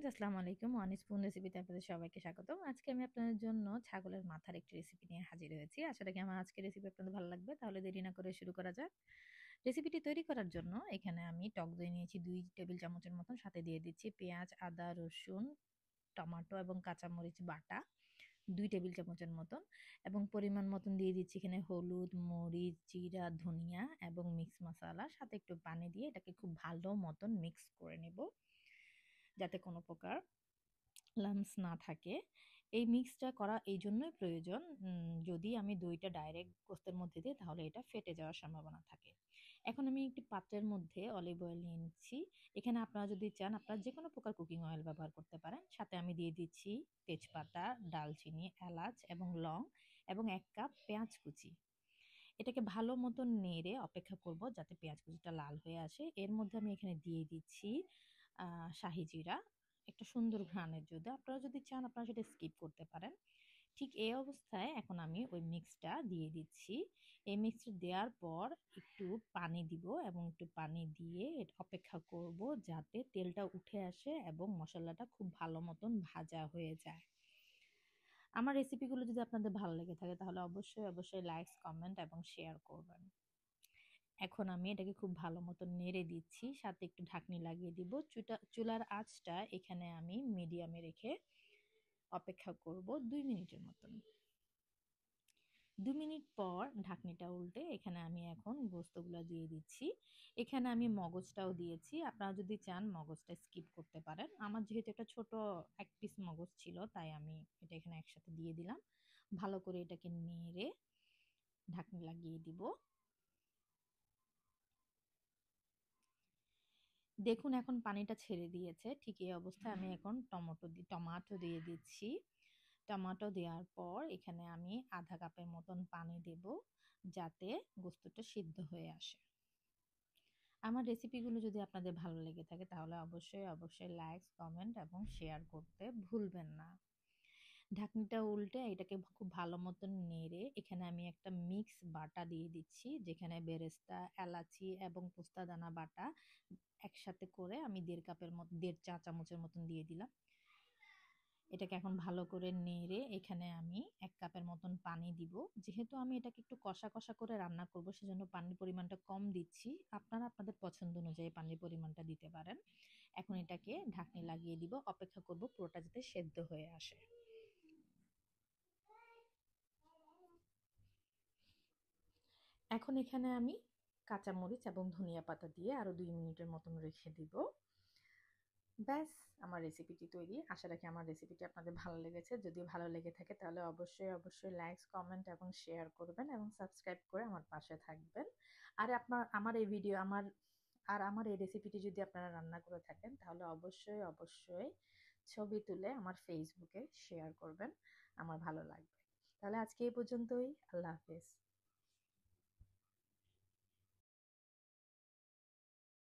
Friends, আসসালামু আলাইকুম। One spoon রেসিপিতে আপনাদের সবাইকে স্বাগতম। আজকে আমি আপনাদের জন্য ছাগলের মাথার একটি রেসিপি নিয়ে হাজির হয়েছি। আশা রাখি আমার আজকের রেসিপি আপনাদের ভালো লাগবে। তাহলে দেরি না করে শুরু করা যাক। রেসিপিটি তৈরি করার জন্য এখানে আমি টক দই নিয়েছি 2 টেবিল চামচের মতন, সাথে দিয়ে দিচ্ছি পেঁয়াজ, আদা, রসুন, টমেটো এবং কাঁচামরিচ বাটা 2 টেবিল চামচের মতন, এবং পরিমাণ মতন দিয়ে দিচ্ছি এখানে হলুদ, মরিচ, জিরা, ধনিয়া এবং মিক্স মশলা, সাথে একটু পানি দিয়ে এটাকে খুব ভালো মতন মিক্স করে নেব যাতে কোনো প্রকার লাম্পস না থাকে। এই মিক্সটা করা এই জন্যই প্রয়োজন, যদি আমি দইটা ডাইরেক্ট গোস্তের মধ্যে দিই তাহলে এটা ফেটে যাওয়ার সম্ভাবনা থাকে। এখন আমি একটি পাত্রের মধ্যে অলিভ অয়েল নিয়ে নিচ্ছি। এখানে আপনারা যদি চান আপনারা যে কোনো প্রকার কুকিং অয়েল ব্যবহার করতে পারেন। সাথে আমি দিয়ে দিচ্ছি তেজপাতা, দালচিনি, এলাচ এবং লং, এবং 1 কাপ পেঁয়াজ কুচি। এটাকে ভালো মতন নেড়ে অপেক্ষা করব যাতে পেঁয়াজ কুচিটা লাল হয়ে আসে। এর মধ্যে আমি এখানে দিয়ে দিচ্ছি শাহি জিরা, একটা সুন্দর ঘ্রাণের জন্য। আপনারা যদি চান আপনারা সেটা স্কিপ করতে পারেন। ঠিক এই অবস্থায় এখন আমি ওই মিক্সটা দিয়ে দিচ্ছি। এই মিক্সটা দেওয়ার পর একটু পানি দিব, এবং একটু পানি দিয়ে অপেক্ষা করব যাতে তেলটা উঠে আসে এবং মশলাটা খুব ভালো মতন ভাজা হয়ে যায়। আমার রেসিপিগুলো যদি আপনাদের ভালো লেগে থাকে তাহলে অবশ্যই অবশ্যই লাইক, কমেন্ট এবং শেয়ার করবেন। এখন আমি এটাকে খুব ভালো মতো নেড়ে দিচ্ছি, সাথে একটু ঢাকনি লাগিয়ে দিব। চুলার আঁচটা এখানে আমি মিডিয়ামে রেখে অপেক্ষা করব 2 মিনিটের মতন। 2 মিনিট পর ঢাকনিটা উল্টে এখানে আমি এখন গোস্তগুলো দিয়ে দিচ্ছি। এখানে আমি মগজটাও দিয়েছি, আপনারা যদি চান মগজটা স্কিপ করতে পারেন। আমার যেহেতু একটা ছোট 1 পিস মগজ ছিল তাই আমি এটা এখানে একসাথে দিয়ে দিলাম। ভালো করে এটাকে নেড়ে ঢাকনি লাগিয়ে দিব। দেখুন এখন পানিটা ছেড়ে দিয়েছে। ঠিক এই অবস্থায় আমি এখন টমাটো দিয়ে দিচ্ছি। টমেটো দেওয়ার পর এখানে আমি আধা কাপের মতন পানি দেব যাতে গোস্তটা সিদ্ধ হয়ে আসে। আমার রেসিপিগুলো যদি আপনাদের ভালো লেগে থাকে তাহলে অবশ্যই অবশ্যই লাইক, কমেন্ট এবং শেয়ার করতে ভুলবেন না। ঢাকনিটা উল্টে এটাকে খুব ভালো মতন নেড়ে এখানে আমি একটা মিক্স বাটা দিয়ে দিচ্ছি, যেখানে বেরেস্তা, এলাচি এবং পোস্তা দানা বাটা একসাথে করে আমি 1.5 চা চামচের মতন দিয়ে দিলাম। এটাকে এখন ভালো করে নেড়ে এখানে আমি 1 কাপের মতন পানি দিব। যেহেতু আমি এটাকে একটু কষা কষা করে রান্না করব সেজন্য পানির পরিমাণটা কম দিচ্ছি। আপনারা আপনাদের পছন্দ অনুযায়ী পানির পরিমাণটা দিতে পারেন। এখন এটাকে ঢাকনি লাগিয়ে দিব, অপেক্ষা করব পুরোটা যাতে সেদ্ধ হয়ে আসে। এখন এখানে আমি কাঁচামরিচ এবং ধনিয়া পাতা দিয়ে আরো 2 মিনিটের মতন রেখে দিব। ব্যাস, আমার রেসিপিটি তৈরি। আশা রাখি আমার রেসিপিটি আপনাদের ভালো লেগেছে। যদি ভালো লেগে থাকে তাহলে অবশ্যই অবশ্যই লাইক, কমেন্ট এবং শেয়ার করবেন, এবং সাবস্ক্রাইব করে আমার পাশে থাকবেন। আর আপনার আমার এই ভিডিও আমার এই রেসিপিটি যদি আপনারা রান্না করে থাকেন তাহলে অবশ্যই অবশ্যই ছবি তুলে আমার ফেসবুকে শেয়ার করবেন, আমার ভালো লাগবে। তাহলে আজকে এই পর্যন্তই। আল্লাহ হাফেজ।